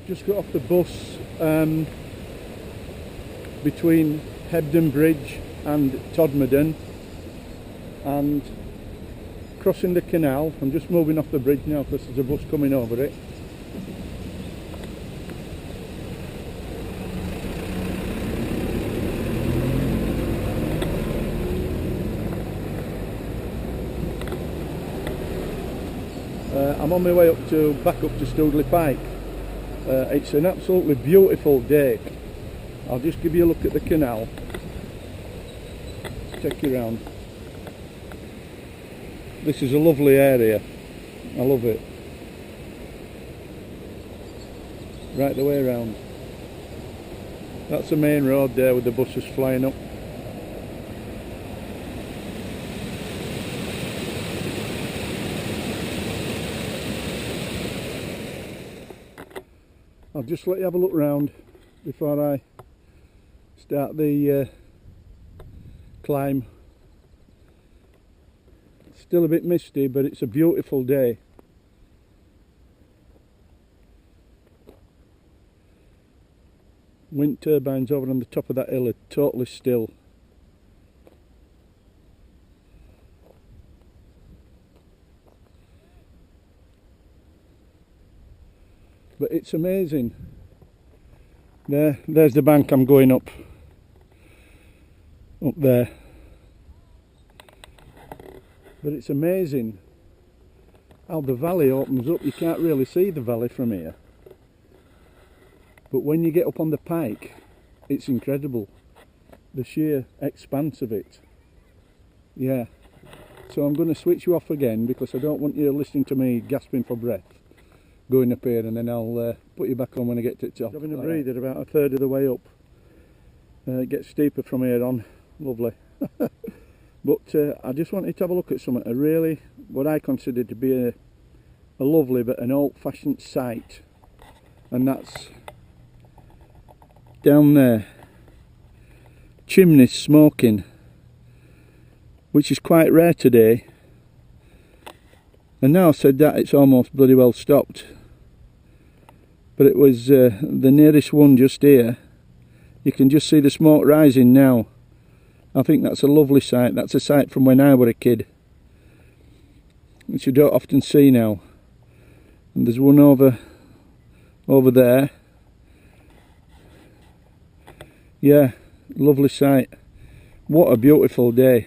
just got off the bus between Hebden Bridge and Todmorden and crossing the canal. I'm just moving off the bridge now because there's a bus coming over it. I'm on my way back up to Stoodley Pike. It's an absolutely beautiful day. I'll just give you a look at the canal. Take you around. This is a lovely area. I love it. Right the way around. That's the main road there with the buses flying up. I'll just let you have a look round before I start the climb. It's still a bit misty, but it's a beautiful day. Wind turbines over on the top of that hill are totally still. But it's amazing. There's the bank I'm going up there. But it's amazing how the valley opens up. You can't really see the valley from here. But when you get up on the Pike, it's incredible. The sheer expanse of it. Yeah. So I'm going to switch you off again because I don't want you listening to me gasping for breath. Going up here, and then I'll put you back on when I get to the top. Having a breather about a third of the way up. It gets steeper from here on. Lovely. But I just wanted to have a look at something. What I consider to be a lovely but an old-fashioned sight, and that's down there. Chimneys smoking, which is quite rare today. And now I said that, it's almost bloody well stopped. But it was the nearest one just here. You can just see the smoke rising now. I think that's a lovely sight. That's a sight from when I was a kid, which you don't often see now. And there's one over there. Yeah, lovely sight. What a beautiful day.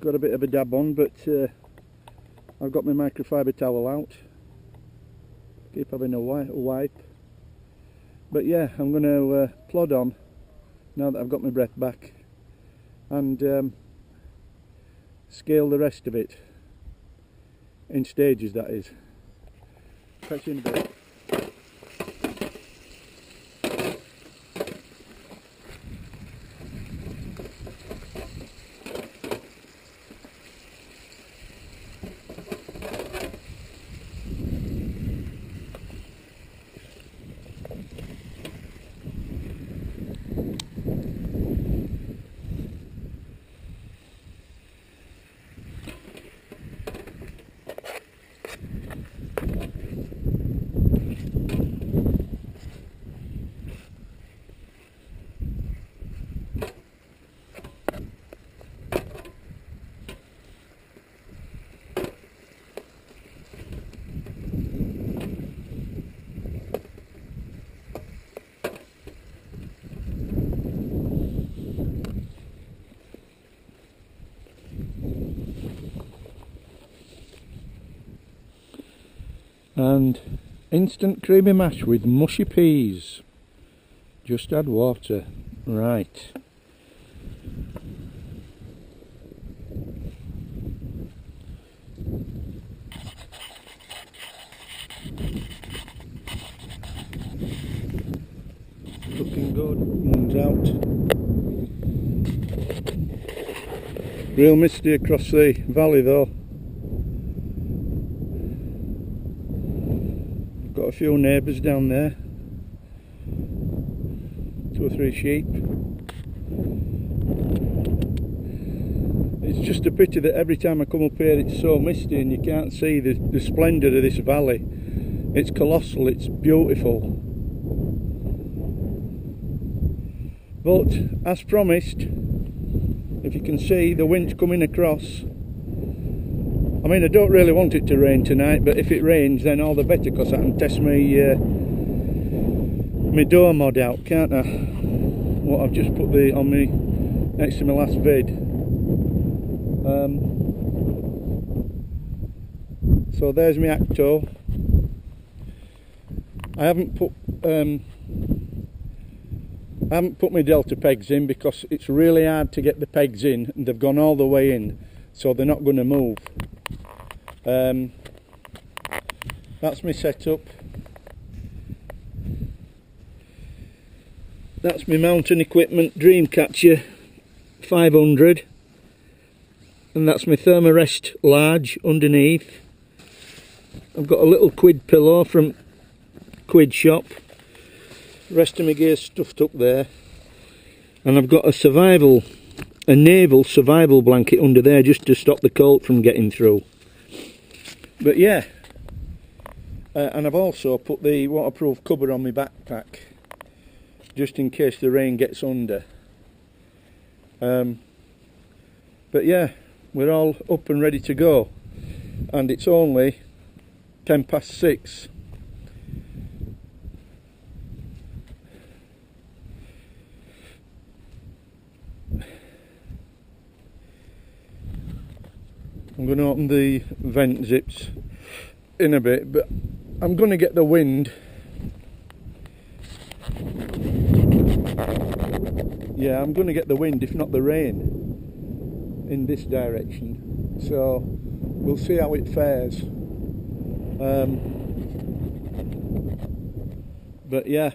Got a bit of a dab on, but I've got my microfiber towel out. Keep having a wipe. But yeah, I'm going to plod on now that I've got my breath back and scale the rest of it in stages, that is. Catch you in a bit. And instant creamy mash with mushy peas. Just add water. Right. Looking good. One's out. Real misty across the valley though. Got a few neighbours down there, 2 or 3 sheep. It's just a pity that every time I come up here it's so misty and you can't see the splendour of this valley. It's colossal, it's beautiful. But as promised, if you can see, the wind's coming across. I mean, I don't really want it to rain tonight, but if it rains then all the better, because I can test my door mod out, can't I? What I've just put on me next to my last vid. So there's my Acto. I haven't put my delta pegs in because it's really hard to get the pegs in, and they've gone all the way in, so they're not going to move. That's my setup. That's my mountain equipment, Dreamcatcher 500, and that's my Thermarest large underneath. I've got a little quid pillow from Quid Shop. Rest of my gear stuffed up there, and I've got a naval survival blanket under there just to stop the cold from getting through. But yeah, and I've also put the waterproof cover on my backpack just in case the rain gets under. But yeah, we're all up and ready to go, and it's only 6:10. I'm going to open the vent zips in a bit, but I'm going to get the wind. Yeah, I'm going to get the wind, if not the rain, in this direction. So we'll see how it fares. But yeah,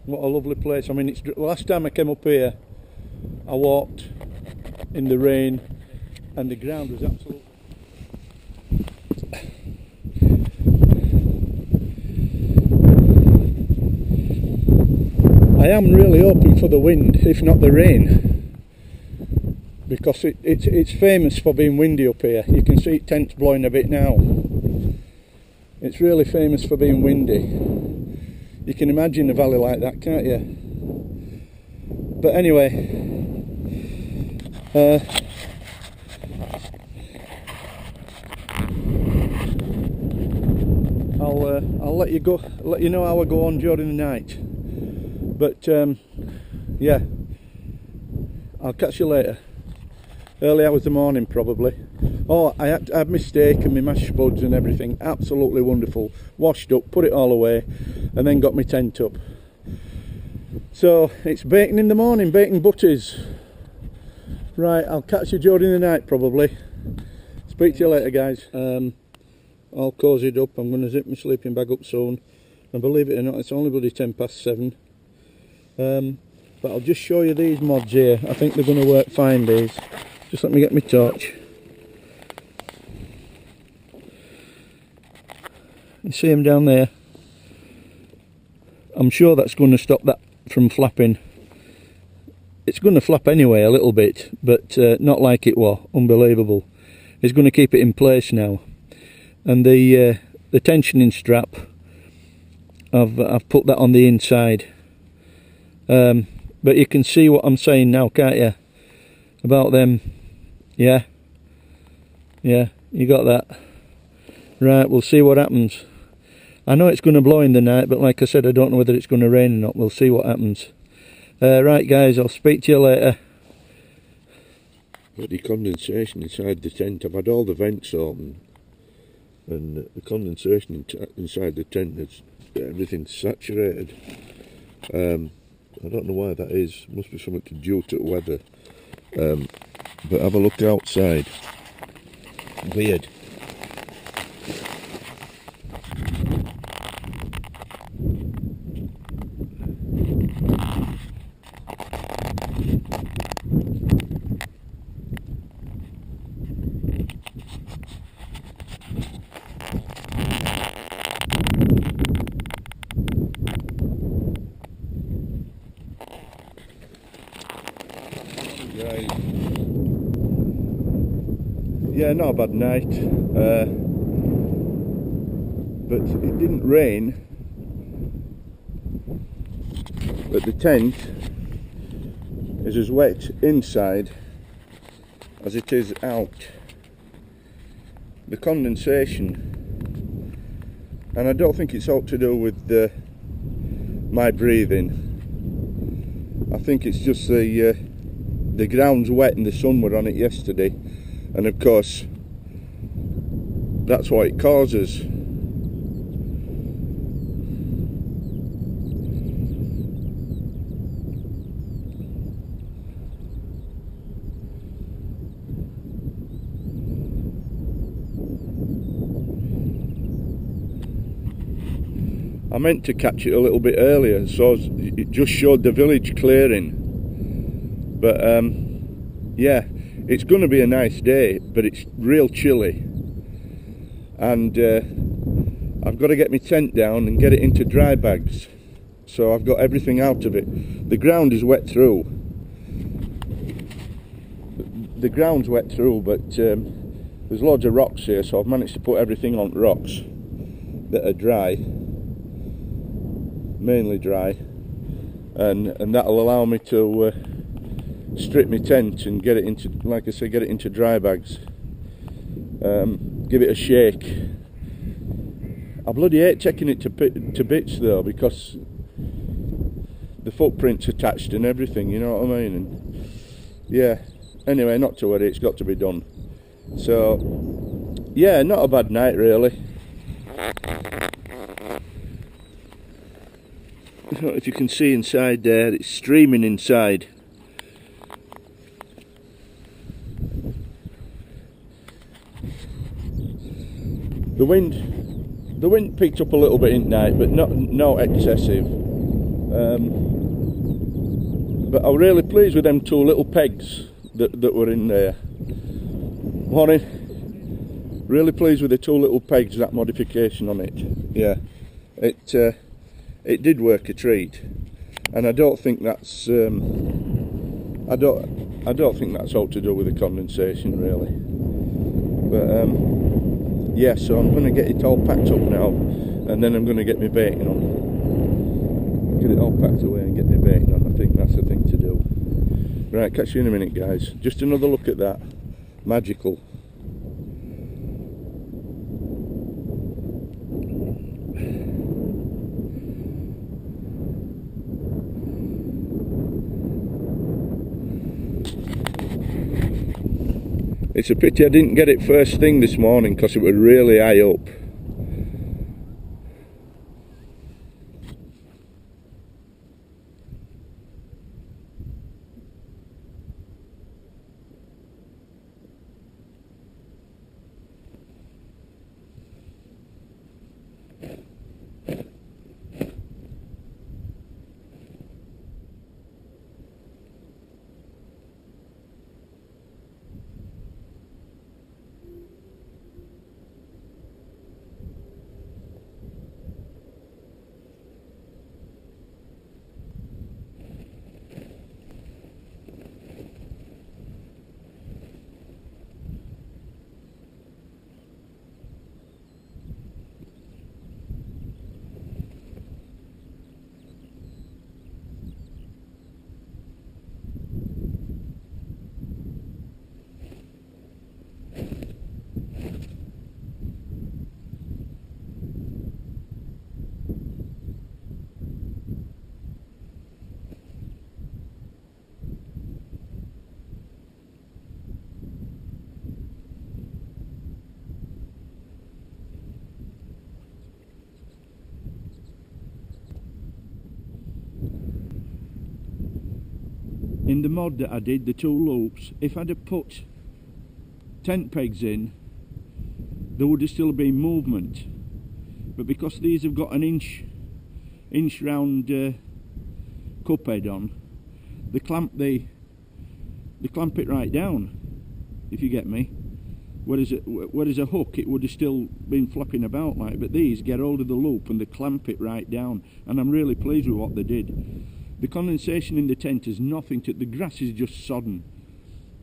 what a lovely place. I mean, it's the last time I came up here, I walked in the rain, and the ground was absolutely... I am really hoping for the wind, if not the rain, because it's famous for being windy up here. You can see tents blowing a bit now. It's really famous for being windy. You can imagine a valley like that, can't you? But anyway, I'll let you know how I go on during the night. But yeah, I'll catch you later. Early hours of the morning probably. Oh, I had my steak and my mashed spuds and everything. Absolutely wonderful. Washed up, put it all away, and then got my tent up. So it's bacon in the morning, bacon butties. Right, I'll catch you during the night probably. Speak to you later, guys. All cozied up. I'm going to zip my sleeping bag up soon. And believe it or not, it's only bloody 7:10. But I'll just show you these mods here. I think they're going to work fine, these. Just let me get my torch. You see them down there? I'm sure that's going to stop that from flapping. It's going to flap anyway a little bit, but not like it was. Unbelievable. It's going to keep it in place now. And the tensioning strap, I've put that on the inside. But you can see what I'm saying now, can't you? About them. Yeah, you got that. Right, we'll see what happens. I know it's going to blow in the night, but like I said, I don't know whether it's going to rain or not. We'll see what happens. Right guys, I'll speak to you later. Got the condensation inside the tent. I've had all the vents open, and the condensation inside the tent, is everything's saturated. I don't know why that is. Must be something to do to the weather. But have a look outside. Weird. Right. yeah, not a bad night, but it didn't rain, but the tent is as wet inside as it is out. The condensation, and I don't think it's all to do with my breathing. I think it's just the ground's wet and the sun were on it yesterday, and of course that's what it causes. I meant to catch it a little bit earlier, so it just showed the village clearing. But yeah, it's going to be a nice day, but it's real chilly, and I've got to get my tent down and get it into dry bags, so I've got everything out of it. The ground is wet through. The ground's wet through, but there's loads of rocks here, so I've managed to put everything on rocks that are dry, mainly dry, and that'll allow me to strip my tent and get it into, like I say, get it into dry bags. Give it a shake. I bloody hate taking it to bits though, because the footprint's attached and everything, you know what I mean? And yeah, anyway, not to worry, it's got to be done. So yeah, not a bad night really. I don't know if you can see inside there, it's streaming inside. The wind picked up a little bit in night, but no excessive. But I'm really pleased with them two little pegs that were in there. Morning. Really pleased with the two little pegs, that modification on it. Yeah, it did work a treat, and I don't think that's I don't think that's all to do with the condensation really. But yeah, so I'm going to get it all packed up now, and then I'm going to get my baiting on. Get it all packed away and get my baiting on. I think that's the thing to do. Right, catch you in a minute, guys. Just another look at that. Magical. It's a pity I didn't get it first thing this morning, because it was really high up. In the mod that I did, the two loops, if I'd have put tent pegs in, there would have still been movement. But because these have got an inch round cup head on, they clamp it right down, if you get me. Whereas a hook, it would have still been flopping about like, but these get hold of the loop and they clamp it right down, and I'm really pleased with what they did. The condensation in the tent is nothing to, the grass is just sodden.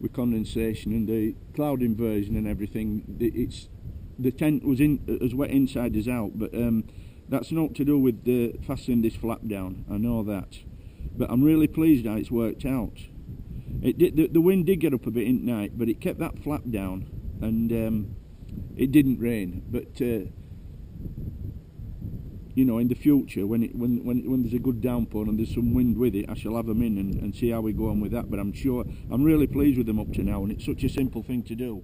with condensation and the cloud inversion and everything. The tent was as wet inside as out, but that's not to do with fastening this flap down. I know that, but I'm really pleased how it's worked out. The wind did get up a bit in night, but it kept that flap down, and it didn't rain. But you know, in the future, when there's a good downpour and there's some wind with it, I shall have them in and see how we go on with that. But I'm really pleased with them up to now, and it's such a simple thing to do.